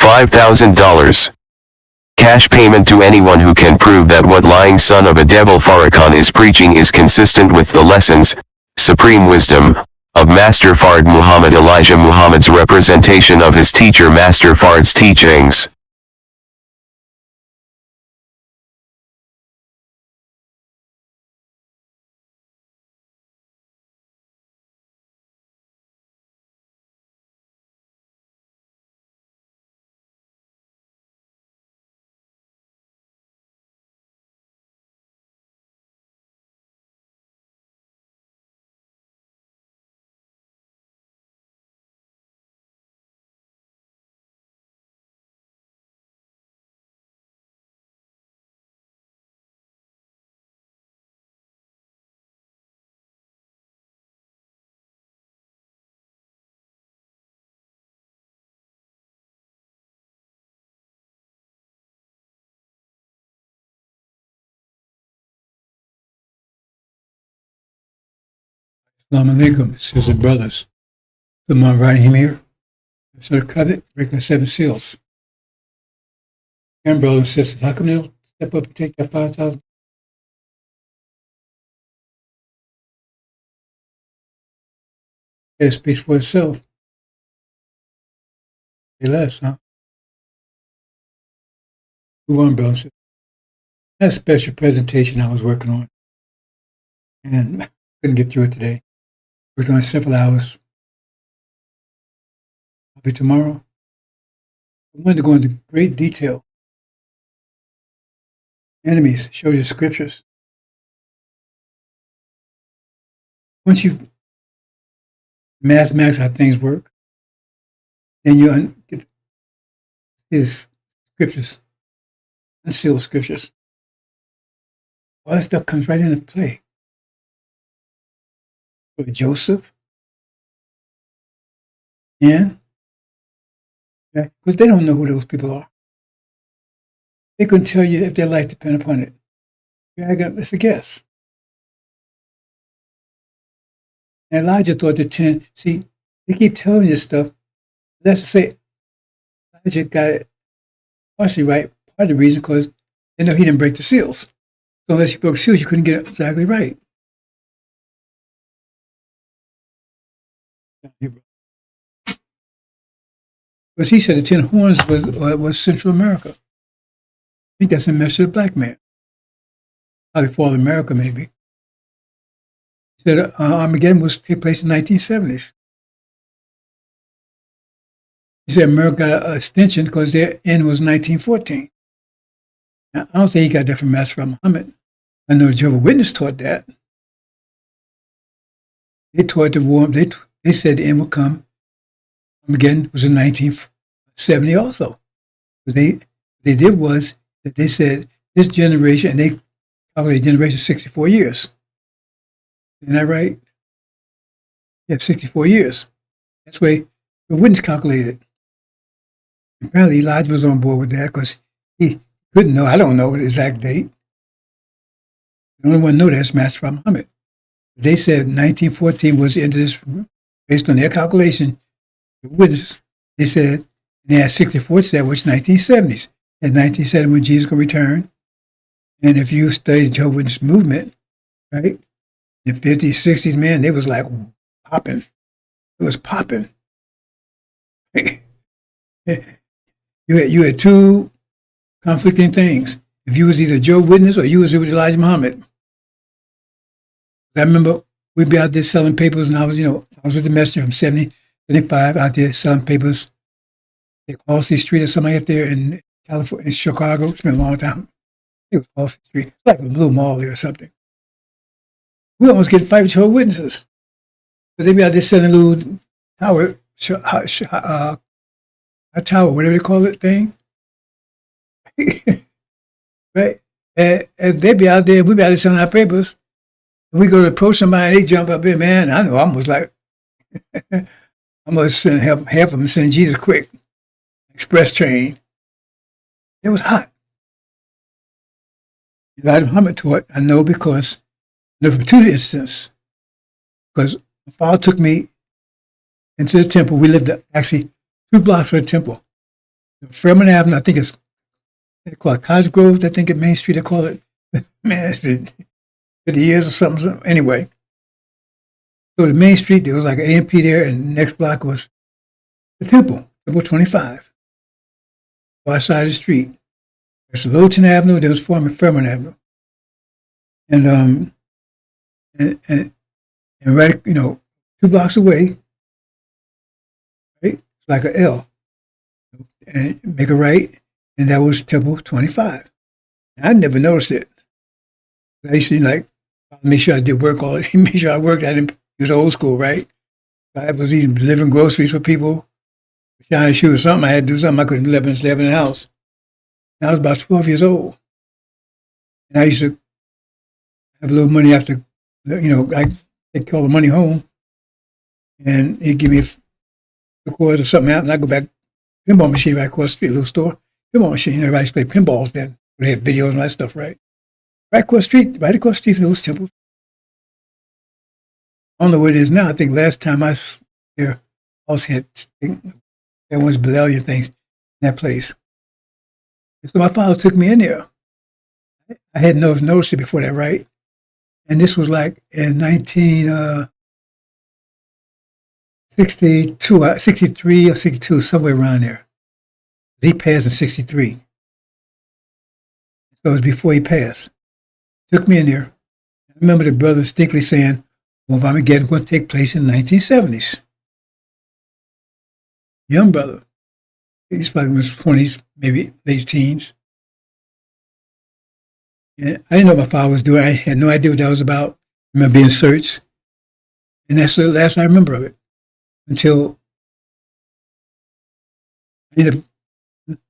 $5,000. Cash payment to anyone who can prove that what lying son of a devil Farrakhan is preaching is consistent with the lessons, supreme wisdom, of Master Fard Muhammad Elijah Muhammad's representation of his teacher Master Fard's teachings. Assalamu alaikum, sisters and brothers. Imam Rahim here. So cut it, break the 7 seals. And brothers and sisters, how come they don't step up and take that 5,000? It speaks for itself. Say less, huh? Move on, brothers and sisters. That special presentation I was working on, and I couldn't get through it today. Worked on several hours. I'll be tomorrow. I wanted to go into great detail. Enemies, show you the scriptures. Once you mathematics how things work, then you get his scriptures, unsealed scriptures. All that stuff comes right into play. For Joseph, and because they don't know who those people are. They couldn't tell you if their life depended upon it. It's a guess. And Elijah thought the 10, see, they keep telling you stuff. Let's say Elijah got it partially right. Part of the reason because they know he didn't break the seals. So unless you broke seals, you couldn't get it exactly right. Because he said the 10 horns was Central America. I think that's a message to the black man. Probably fall America, maybe. He said Armageddon was take place in the 1970s. He said America got an extension because their end was 1914. Now, I don't think he got that from Master Muhammad. I know the Jehovah's Witness taught that. They taught the war. They said the end would come. Armageddon was in 1970 also. What they did was that they said this generation, and they calculated generation 64 years. Isn't that right? Yeah, 64 years. That's the way the witness calculated. Apparently Elijah was on board with that because he couldn't know. I don't know the exact date. The only one who knew that's Master Muhammad. They said 1914 was the end of this, based on their calculation. The witness, they said, and they had 64 said, which 1970s. In 1970, when Jesus could return. And if you study the Jehovah's Witness movement, right, in the 50s, 60s, man, they was like popping. It was popping. You had two conflicting things. If you was either Jehovah's Witness or you was with Elijah Muhammad. I remember we'd be out there selling papers, and I was with the messenger from 70, 75 out there selling papers. Like Halsey Street or something out there in California, in Chicago. It's been a long time. It was Halsey Street. It's like a little mall there or something. We almost get five Jehovah's Witnesses. But they be out there selling a little tower, a tower, whatever they call it, thing. Right? And they be out there, we be out there selling our papers. We go to approach somebody, they jump up in, man. I know, I almost like, I'm going to send help them send Jesus quick. Express train. It was hot. Elijah Muhammad taught, I know because, from two instances. Because my father took me into the temple. We lived actually 2 blocks from the temple. Fairmont Avenue, I think they call it Cottage Grove, I think at Main Street, they call it. Man, it's been 50 years or something. Anyway, so the Main Street, there was like an A&P there, and the next block was the Temple 25, far side of the street. There's Lowton Avenue, there was Fairmont Avenue. And, and right, 2 blocks away, right, it's like an L, and make a right, and that was Temple 25. I never noticed it. I used to make sure I did work all. Make sure I worked. I didn't use old school, right? I was even delivering groceries for people, shining shoes, something. I had to do something. I couldn't live in the house. And I was about 12 years old, and I used to have a little money after, I take all the money home, and he'd give me a quarter or something out, and I go back pinball machine right across the street, a little store, pinball machine. Everybody used to play pinballs then. They had videos and that stuff, right? Right across the street from those temples. I don't know what it is now. I think last time I was there, I was had there was Bellalian things in that place. And so my father took me in there. I hadn't noticed it before that, right? And this was like in 1962, 63 or 62, somewhere around there. He passed in 63. So it was before he passed. Took me in there. I remember the brother distinctly saying, well, Armageddon going to take place in the 1970s. Young brother. He's probably in his 20s, maybe late teens. And I didn't know what my father was doing. I had no idea what that was about. I remember being searched. And that's the last I remember of it. Until I ended up,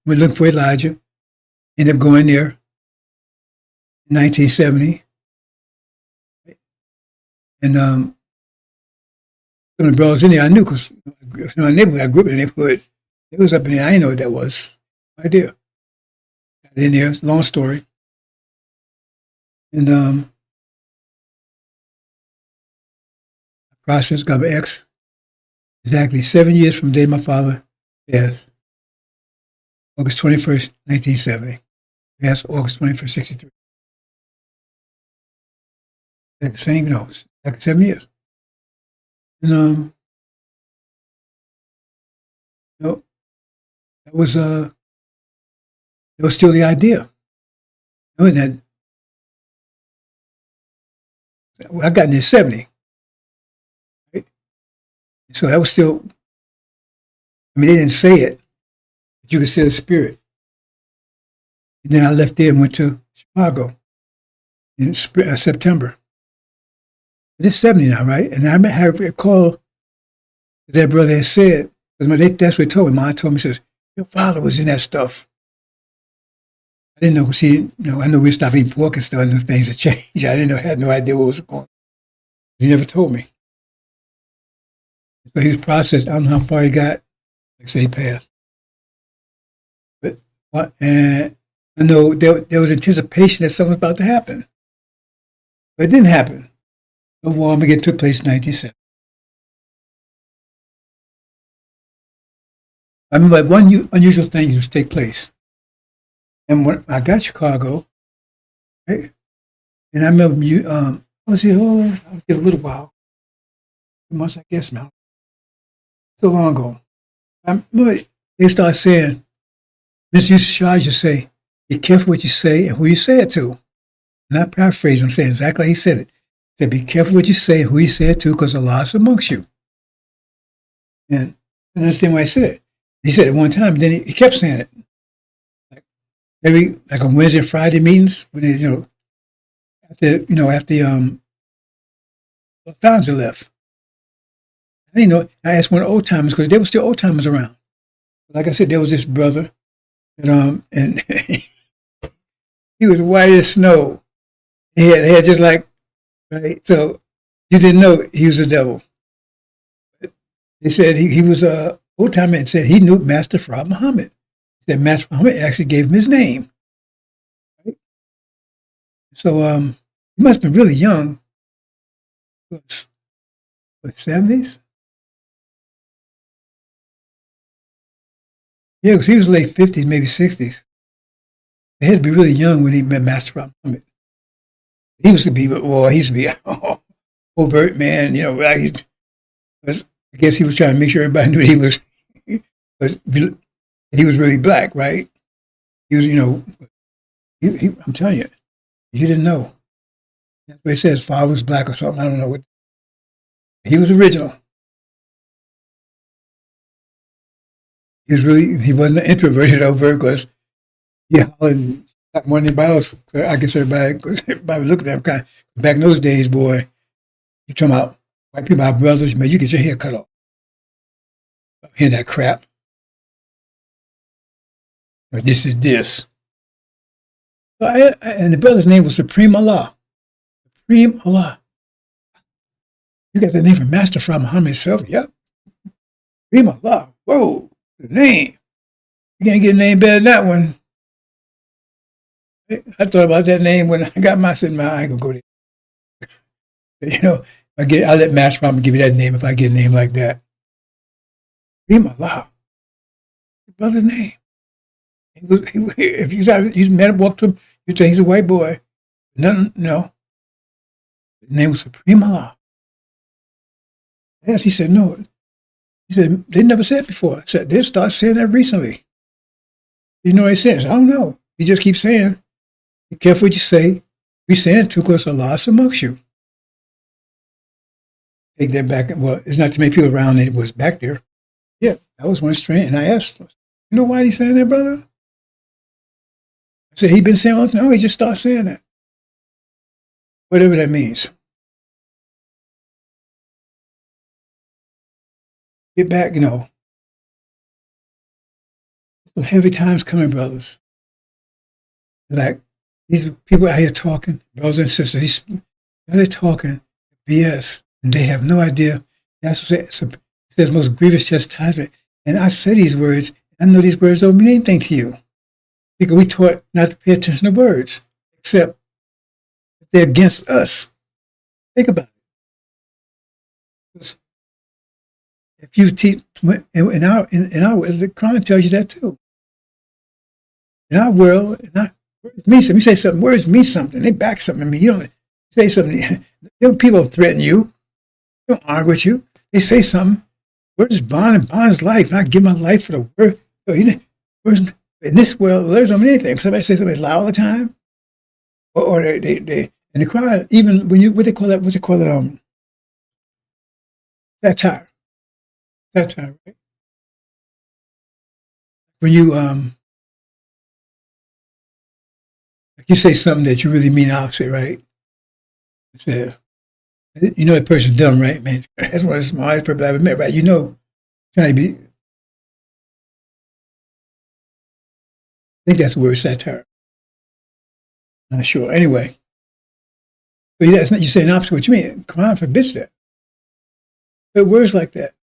we looked for Elijah. Ended up going there in 1970. And some of the brothers in there I knew because my neighborhood, I grew up in the neighborhood. It was up in there. I didn't know what that was. No idea. Got in there, long story. And process got my ex exactly 7 years from the day my father passed. August 21st, 1970. Passed August 21st, 63. Like the same, like 7 years. And that was still the idea. And that I got in there 70. Right? So that was still, they didn't say it, but you could see the spirit. And then I left there and went to Chicago in September. It's 70 now, right? And I had a call that brother had said, because that's what he told me. Mom told me, says, your father was in that stuff. I didn't know, because I know we stopped eating pork and stuff, and things had changed. I had no idea what was going on. He never told me. So he was processed. I don't know how far he got. Like say he passed. And I know there was anticipation that something was about to happen. But it didn't happen. The war Armageddon took place in 1970. I remember one unusual thing used to take place. And when I got to Chicago, right, and I remember I was there a little while. 2 months, I guess now. So long ago. I remember they started saying, Mr. Yusuf just say, be careful what you say and who you say it to. Not paraphrasing, I'm saying exactly how he said it. He said, be careful what you say and who you say it to, because Allah is amongst you. And I understand why I said it. He said it one time, and then he kept saying it. Like on Wednesday and Friday meetings, when they, after the founder left. I didn't know. I asked one of the old timers because there were still old timers around. Like I said, there was this brother, and he was white as snow. He had just like, right. So you didn't know he was the devil. They said he was a old timer and said he knew Master Farad Muhammad. He said Master Muhammad actually gave him his name. Right? So he must have been really young. What, 70s? Yeah, because he was late 50s, maybe 60s. He had to be really young when he met Master Fard Muhammad. He used to be, well, he used to be overt, man. You know, like, I guess he was trying to make sure everybody knew he was, he was really black, right? He was, you know, I'm telling you, you didn't know. That's what he says. Father was black or something. I don't know what. He was original. He wasn't an introverted over because he hollered like more than anybody else. So I guess everybody looked at him kind of, back in those days, boy, you talking about white people, our brothers, man, you get your hair cut off. Hear that crap. Or this is this. So and the brother's name was Supreme Allah. Supreme Allah. You got the name from Master Fard Muhammad himself? Yep. Supreme Allah. Whoa, the name. You can't get a name better than that one. I thought about that name when I got my sitting. I ain't gonna go there. You know, I'll let Master Fard give you that name if I get a name like that. Supreme Allah. The brother's name. If you met him, walked to him, you'd say he's a white boy. No. His name was Supreme Allah. Yes, he said no. He said they never said it before. I said they started saying that recently. You know what he says? I don't know. He just keeps saying, be careful what you say. We saying it too because Allah is amongst you. Take that back. Well, it's not too many people around it was back there. Yeah, that was one strain. And I asked, you know why he's saying that, brother? I said, he been saying all the time. No, he just started saying that. Whatever that means. Get back, you know. Some heavy times coming, brothers. Like, these people out here talking, brothers and sisters, they're talking BS, and they have no idea. That's what it says most grievous chastisement. And I say these words, I know these words don't mean anything to you. Because we taught not to pay attention to words, except if they're against us. Think about it. If you teach, in our the Quran tells you that too. In our world, words mean something. You say something, words mean something. They back something. I mean, you don't say something. People threaten you. They don't argue with you. They say something. Words bond and bonds life. And I give my life for the word. So, words, in this world, words don't mean anything. Somebody says something loud all the time, or they and the Quran, even when you what they call it, satire. Satire, right? When you like you say something that you really mean opposite, right? So, you know that person's dumb, right, man? That's one of the smartest people I've ever met, right? You know, trying to be. I think that's the word, satire. Not sure. Anyway, but that's not you saying opposite. What you mean? Quran forbids that. But words like that.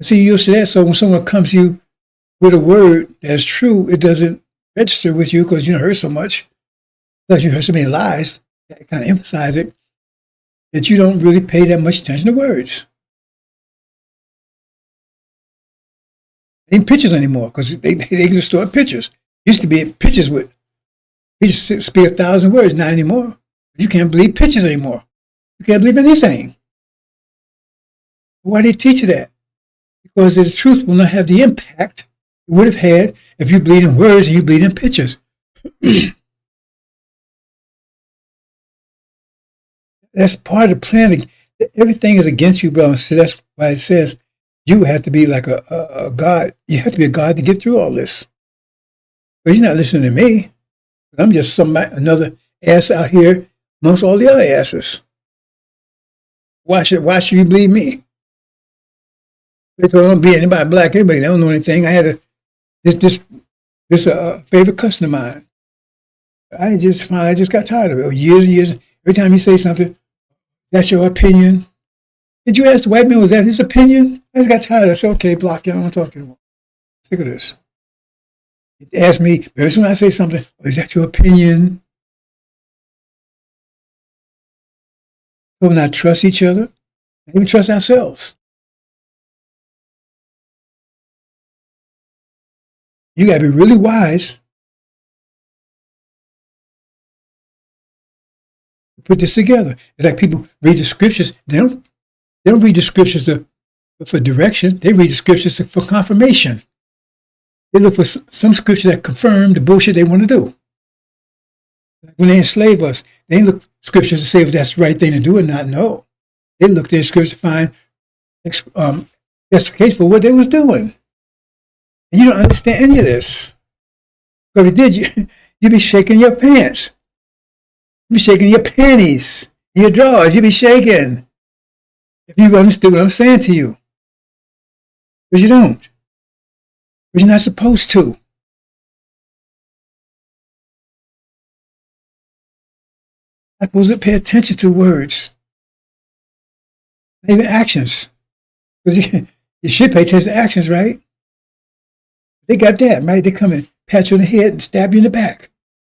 See, you'll say that. So when someone comes to you with a word that's true, it doesn't register with you because you heard so much, because you heard so many lies that kind of emphasize it, that you don't really pay that much attention to words. They ain't pictures anymore because they can distort pictures. Used to be pictures speak 1,000 words, not anymore. You can't believe pictures anymore. You can't believe anything. Why do they teach you that? Because the truth will not have the impact it would have had if you believe in words and you believe in pictures. That's part of the plan. Everything is against you, brother. So that's why it says you have to be like a God. You have to be a God to get through all this. But you're not listening to me. I'm just another ass out here amongst all the other asses. Why should you believe me? They don't be anybody black, anybody. They don't know anything. I had this favorite customer of mine. I just got tired of it. Years and years. Every time you say something, that's your opinion. Did you ask the white man, was that his opinion? I just got tired of it. I said, okay, block you. I don't want to talk to you anymore. Sick of this. He asked me, every time I say something, oh, is that your opinion? We'll not trust each other. Not even trust ourselves. You got to be really wise to put this together. It's like people read the scriptures. They don't read the scriptures for direction. They read the scriptures for confirmation. They look for some scripture that confirm the bullshit they want to do. Like when they enslave us, they ain't look scriptures to say if that's the right thing to do or not. No. They looked at the scripture to find justification for what they was doing. And you don't understand any of this. Because if you did, you'd be shaking your pants. You'd be shaking your panties, your drawers. You'd be shaking. If you understood what I'm saying to you. But you don't. But you're not supposed to. I'm supposed to pay attention to words. Even actions. Because you should pay attention to actions, right? They got that, right? They come and pat you on the head and stab you in the back.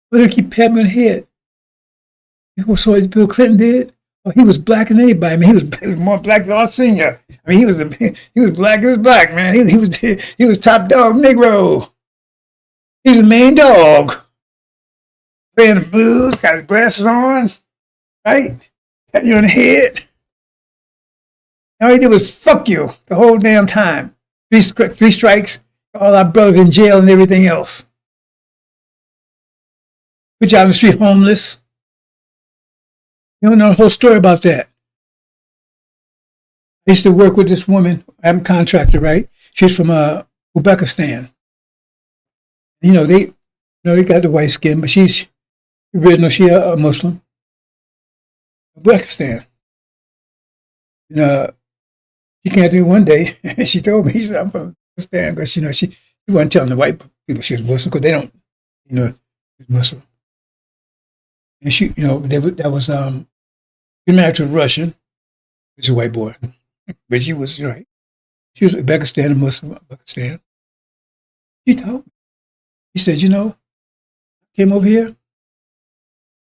But they keep patting you on the head. You saw what Bill Clinton did? Oh, he was blacker than anybody. I mean, he was more black than our senior. I mean, he was black as black, man. He was top dog Negro. He was the main dog. Playing the blues, got his glasses on, right? Pat you on the head. All he did was fuck you the whole damn time. Three strikes, all our brothers in jail and everything else. Put you out on the street homeless. You don't know the whole story about that. I used to work with this woman. I'm a contractor, right? She's from Uzbekistan. They got the white skin, but she's original. She's a Muslim. Uzbekistan. She came to me one day, and she told me, she said, I'm from Uzbekistan, because, she wasn't telling the white people she was Muslim, because they don't, she's Muslim. And she, that was, she married to a Russian, which is a white boy. But she was, right. She was Uzbekistan, a Muslim, Uzbekistan. She told me. She said, came over here.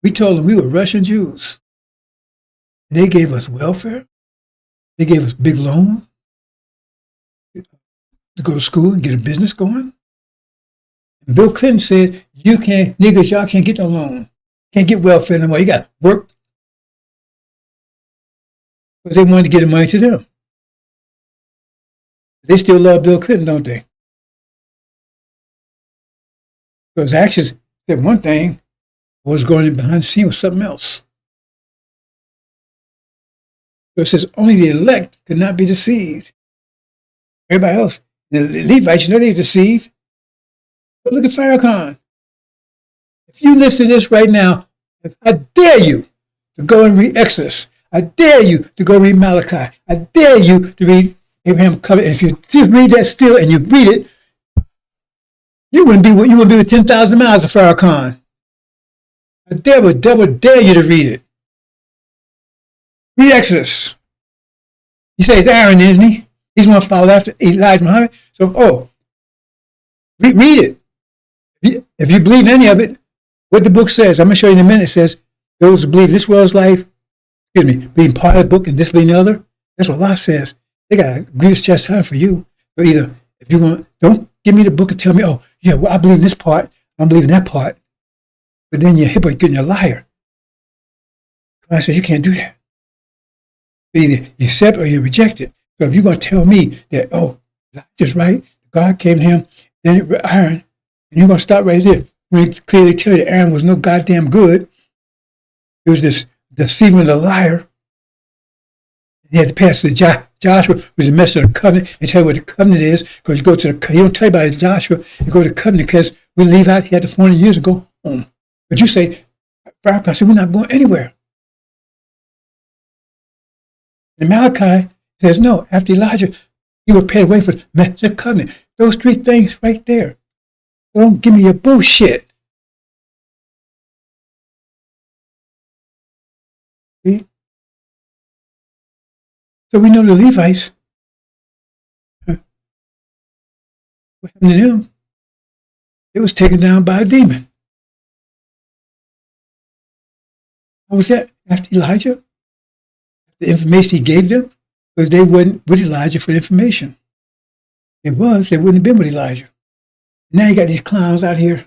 We told them we were Russian Jews. And they gave us welfare. They gave us big loan to go to school and get a business going. And Bill Clinton said, y'all can't get no loan. Can't get welfare no more. You got to work. Because they wanted to get the money to them. They still love Bill Clinton, don't they? Because actions said one thing, what was going on behind the scene was something else. So it says only the elect could not be deceived. Everybody else, the Levites, they were deceived. But look at Farrakhan. If you listen to this right now, I dare you to go and read Exodus. I dare you to go read Malachi. I dare you to read Abraham Covenant. And if you read that still and you read it, you wouldn't be within 10,000 miles of Farrakhan. I double dare you to read it. Read Exodus. He says Aaron, isn't he? He's going to follow after Elijah Muhammad. So, read it. If you believe any of it, what the book says, I'm going to show you in a minute. It says, those who believe this world's life, being part of the book and disbelieving the other, that's what Allah says. They got a grievous chastisement for you. So either, if you want, don't give me the book and tell me, oh, yeah, well, I believe in this part, I'm believing that part. But then you're a hypocrite and you're a liar. God says you can't do that. Either you accept or you reject it. So if you're going to tell me that, oh, just right, God came to him, then Aaron, and you're going to stop right there. When he clearly tell you that Aaron was no goddamn good, it was this deceiver and a liar. He had to pass to Joshua, who was a message of the covenant, and tell you what the covenant is, because you go to he don't tell you about Joshua, you go to the covenant, because we leave out, he had the 400 years and go home. But you say, I said, we're not going anywhere. And Malachi says, no, after Elijah, he was paid away for the covenant. Those three things right there. Don't give me your bullshit. See? So we know the Levites, what happened to them? It was taken down by a demon. How was that? After Elijah? The information he gave them? Because they weren't with Elijah for the information. They wouldn't have been with Elijah. Now you got these clowns out here.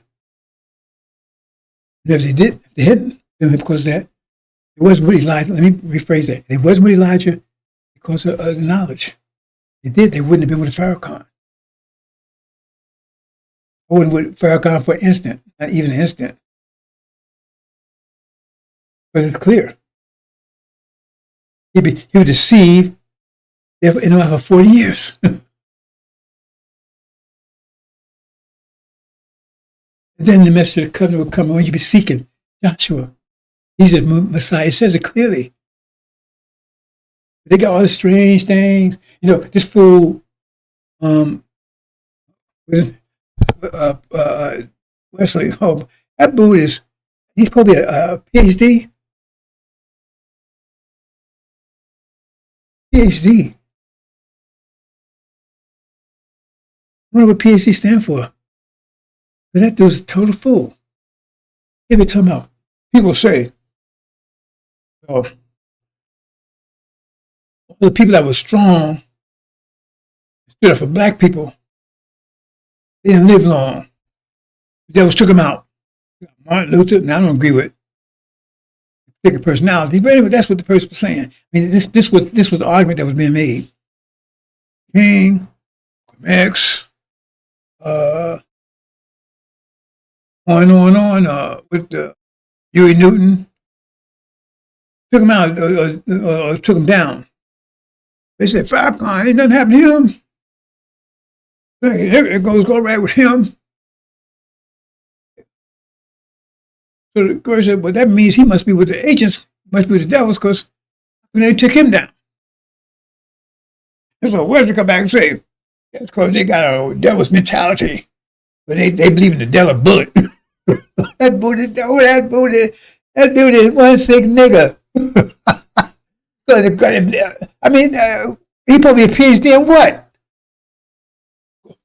And if they hadn't, then because that it wasn't with Elijah. Let me rephrase that. It wasn't with Elijah because of the knowledge. They wouldn't have been with Farrakhan. I wouldn't with Farrakhan for an instant, not even an instant. But it's clear. He would deceive for 40 years. And then the message of the covenant will come when you be seeking Joshua. He's the Messiah. It says it clearly. They got all the strange things. This fool, Wesley, that Buddhist, he's probably a PhD. PhD. I wonder what PhD stand for. But that dude's a total fool. Every time out, people say, oh, the people that were strong, stood up for black people, they didn't live long. The devils took them out. Martin Luther, now I don't agree with particular personalities, but anyway, that's what the person was saying. I mean, this was the argument that was being made. King, X, on and on, with Huey Newton, took him out, took him down. They said, Farrakhan, ain't nothing happened to him. It goes right with him. So the girl said, well, that means he must be with the agents, must be with the devils, because they took him down. And so Wesley come back and say, that's because they got a devil's mentality. But they believe in the devil bullet. That dude is one sick nigga. I mean, he probably a PhD in what?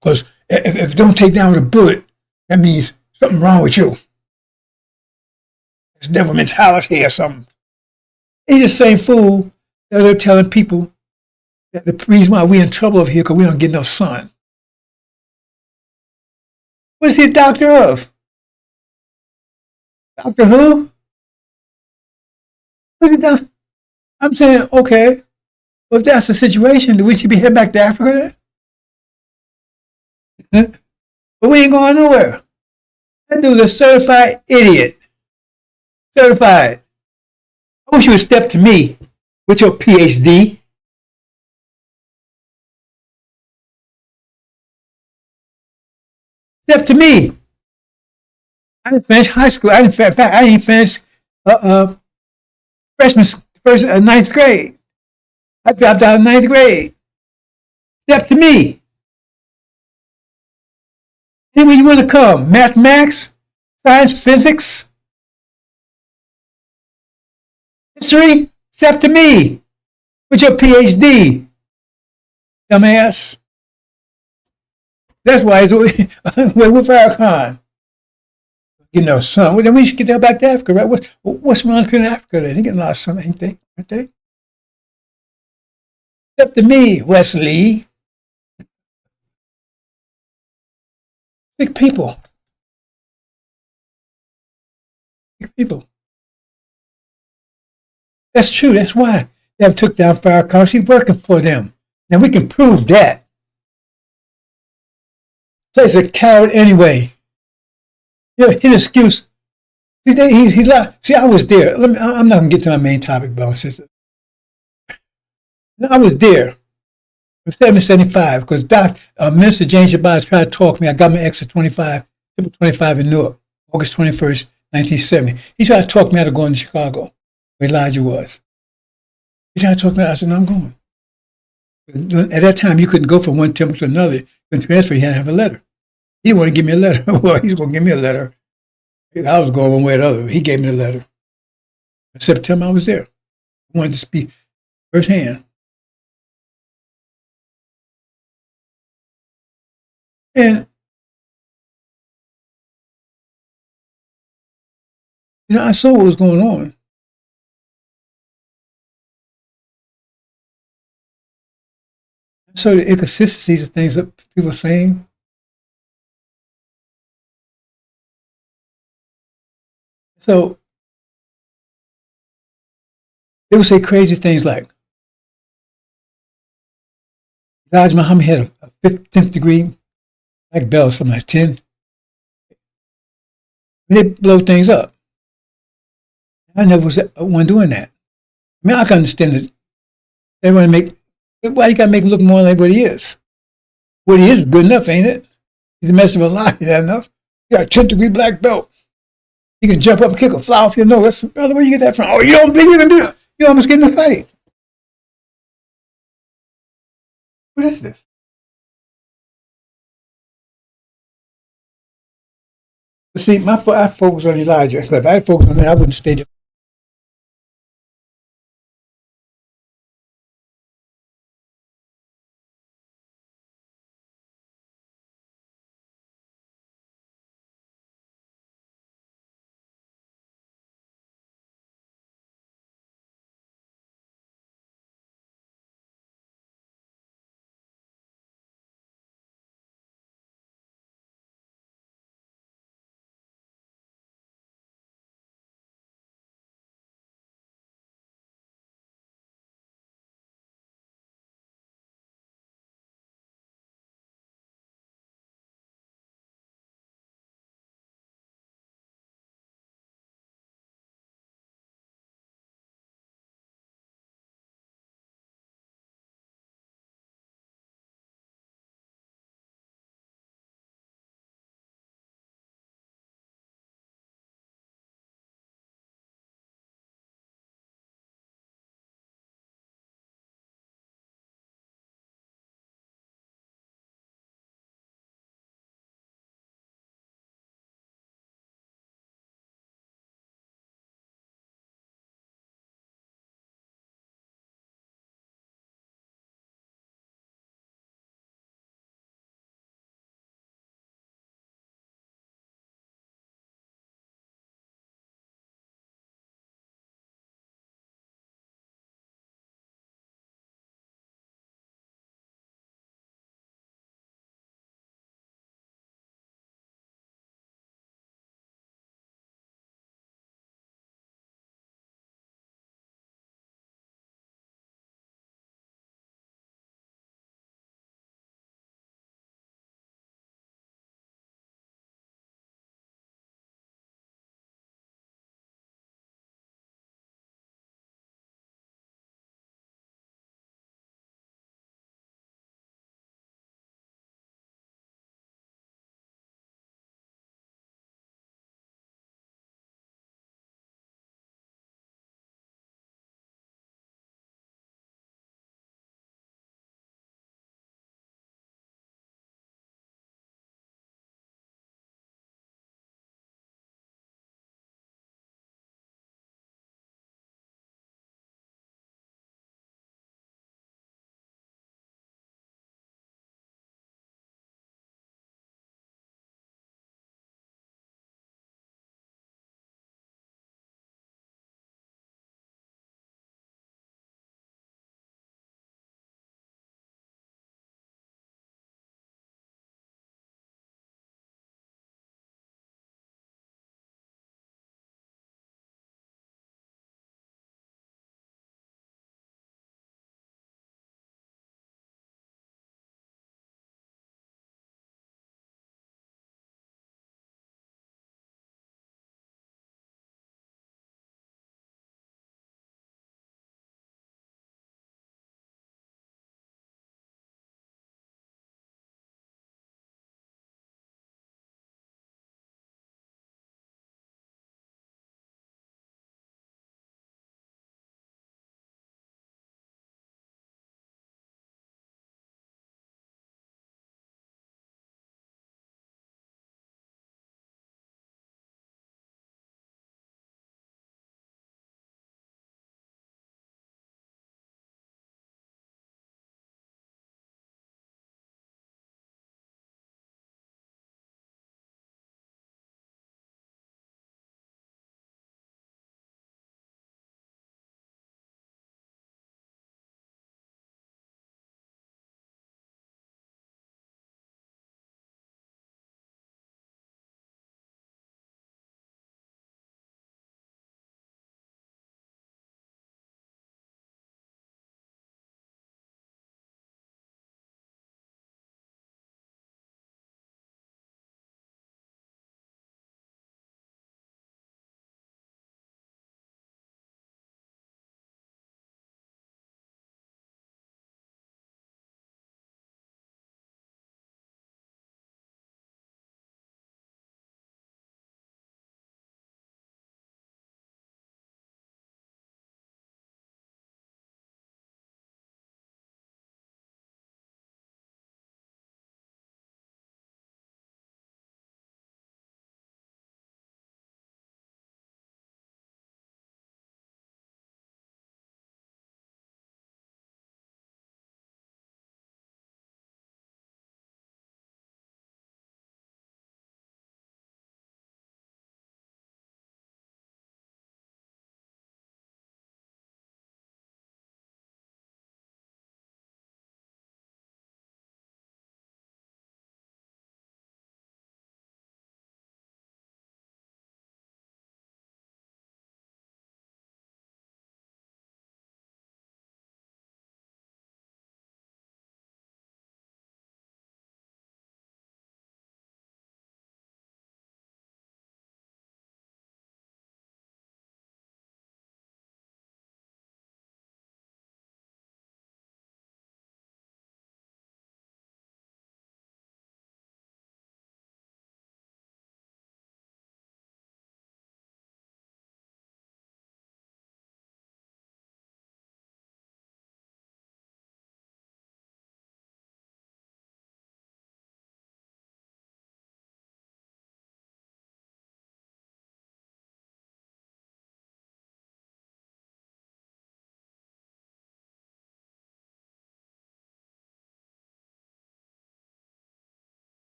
Because if you don't take down with a bullet, that means something wrong with you. It's devil mentality or something. He's the same fool that they're telling people that the reason why we're in trouble over here because we don't get no sun. What's he a doctor of? Doctor who? What's he doctor? I'm saying, okay, well, if that's the situation, then we should be heading back to Africa then? But we ain't going nowhere. That dude's a certified idiot. Certified. I wish you would step to me with your PhD. Step to me. I didn't finish high school. I didn't finish freshman, ninth grade. I dropped out of ninth grade. Step to me. Anywhere you want to come. Mathematics, science, physics, history, step to me with your PhD. Dumbass. That's why he's with Farrakhan. Son. Well, then we should get back to Africa, right? What's wrong in Africa? They're getting a lot of sun, ain't they? Aren't they? Step to me, Wesley. Sick people. Sick people. That's true. That's why they have took down Farrakhan. He's working for them. Now we can prove that. He's a coward anyway. His excuse. He lied. See, I was there. I'm not going to get to my main topic, brother and sister. I was there in 1775 because Minister James Shabazz tried to talk to me. I got my exit 25, September 25 in Newark, August 21st, 1970. He tried to talk me out of going to Chicago, where Elijah was. He tried to talk me out. I said, no, I'm going. At that time, you couldn't go from one temple to another. You couldn't transfer. You had to have a letter. He didn't want to give me a letter. Well, he's going to give me a letter. I was going one way or the other. He gave me the letter. In September, I was there. I wanted to speak firsthand. And, I saw what was going on. I saw the inconsistencies of things that people were saying. So they would say crazy things like Elijah Muhammad had a 10th degree black belt, something like 10. And they blow things up. I never was one doing that. I mean, I can understand it. They want to make, why you got to make him look more like what he is? What he is good enough, ain't it? He's a mess of a lie, that enough. You got a 10th degree black belt. You can jump up and kick a fly off your nose. Brother, where you get that from? Oh, you don't believe you can do it? You almost get in a fight. What is this? See, I focus on Elijah. If I focused on that, I wouldn't stay there.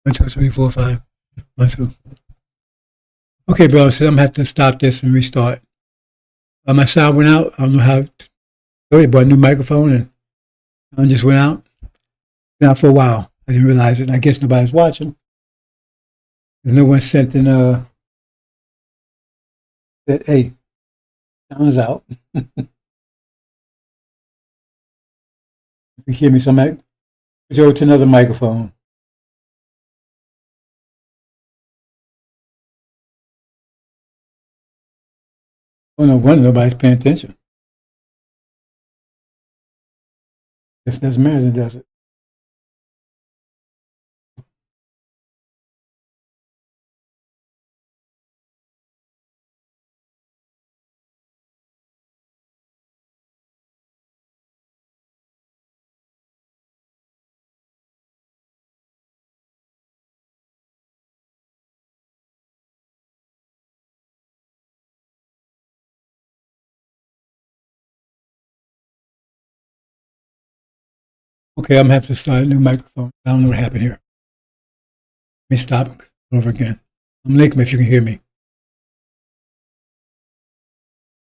1, 2, 3, 4, 5. 1, 2. Okay, bro. So I'm gonna have to stop this and restart. My sound went out. I don't know how. I bought a new microphone and I just went out. Been out for a while. I didn't realize it. And I guess nobody's watching. There's no one sent in. That hey, sound is out. If you hear me, somebody go to another microphone. Oh, no wonder nobody's paying attention. This doesn't matter, does it? Okay, I'm gonna have to start a new microphone. I don't know what happened here. Let me stop over again. I'm Lakem if you can hear me.